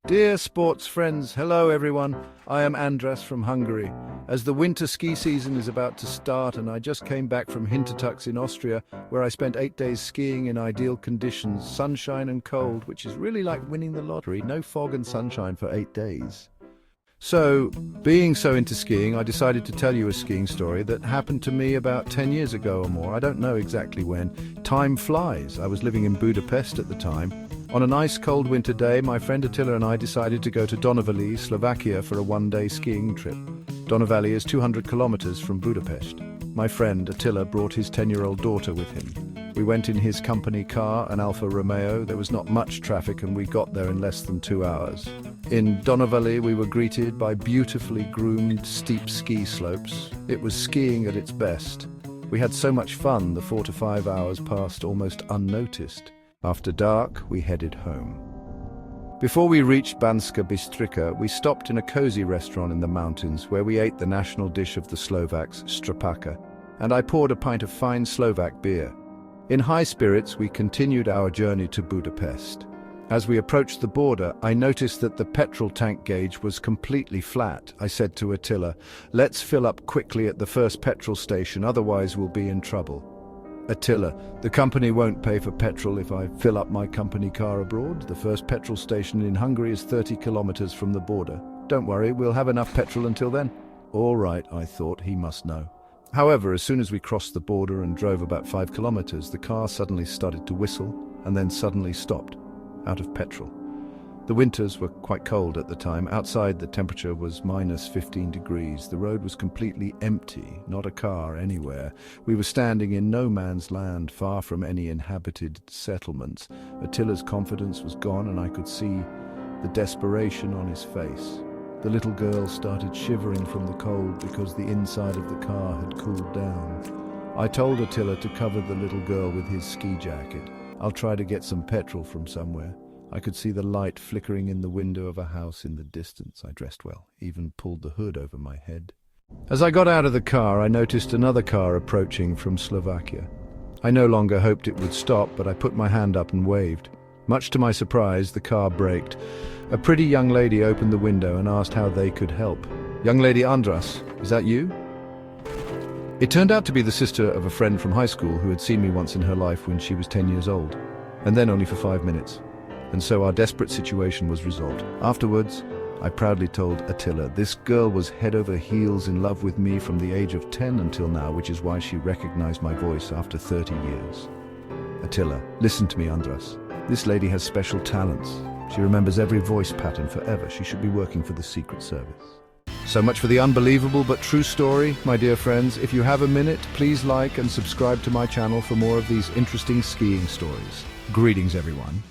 Dear sports friends, hello everyone. I am Andras from Hungary. As the winter ski season is about to start and I just came back from Hintertux in Austria, where I spent 8 days skiing in ideal conditions, sunshine and cold, which is really like winning the lottery. No fog and sunshine for 8 days. So, being so into skiing, I decided to tell you a skiing story that happened to me about 10 years ago or more. I don't know exactly when. Time flies. I was living in Budapest at the time. On a nice cold winter day, my friend Attila and I decided to go to Donavalli, Slovakia for a one-day skiing trip. Donavalli is 200 kilometers from Budapest. My friend Attila brought his 10-year-old daughter with him. We went in his company car, an Alfa Romeo. There was not much traffic and we got there in less than 2 hours. In Donavalli, we were greeted by beautifully groomed, steep ski slopes. It was skiing at its best. We had so much fun, the 4 to 5 hours passed almost unnoticed. After dark, we headed home. Before we reached Banska Bystrica, we stopped in a cozy restaurant in the mountains where we ate the national dish of the Slovaks, strapaka, and I poured a pint of fine Slovak beer. In high spirits, we continued our journey to Budapest. As we approached the border, I noticed that the petrol tank gauge was completely flat. I said to Attila, "Let's fill up quickly at the first petrol station, otherwise we'll be in trouble." Attila, "The company won't pay for petrol if I fill up my company car abroad. The first petrol station in Hungary is 30 kilometers from the border. Don't worry, we'll have enough petrol until then." All right, I thought, he must know. However, as soon as we crossed the border and drove about 5 kilometers, the car suddenly started to whistle and then suddenly stopped, out of petrol. The winters were quite cold at the time. Outside, the temperature was minus 15 degrees. The road was completely empty, not a car anywhere. We were standing in no man's land, far from any inhabited settlements. Attila's confidence was gone, and I could see the desperation on his face. The little girl started shivering from the cold because the inside of the car had cooled down. I told Attila to cover the little girl with his ski jacket. "I'll try to get some petrol from somewhere." I could see the light flickering in the window of a house in the distance. I dressed well, even pulled the hood over my head. As I got out of the car, I noticed another car approaching from Slovakia. I no longer hoped it would stop, but I put my hand up and waved. Much to my surprise, the car braked. A pretty young lady opened the window and asked how they could help. "Young lady Andras, is that you?" It turned out to be the sister of a friend from high school who had seen me once in her life when she was 10 years old, and then only for 5 minutes. And so our desperate situation was resolved. Afterwards, I proudly told Attila, this girl was head over heels in love with me from the age of 10 until now, which is why she recognized my voice after 30 years. Attila, listen to me, Andras. This lady has special talents. She remembers every voice pattern forever. She should be working for the Secret Service. So much for the unbelievable but true story, my dear friends. If you have a minute, please like and subscribe to my channel for more of these interesting skiing stories. Greetings, everyone.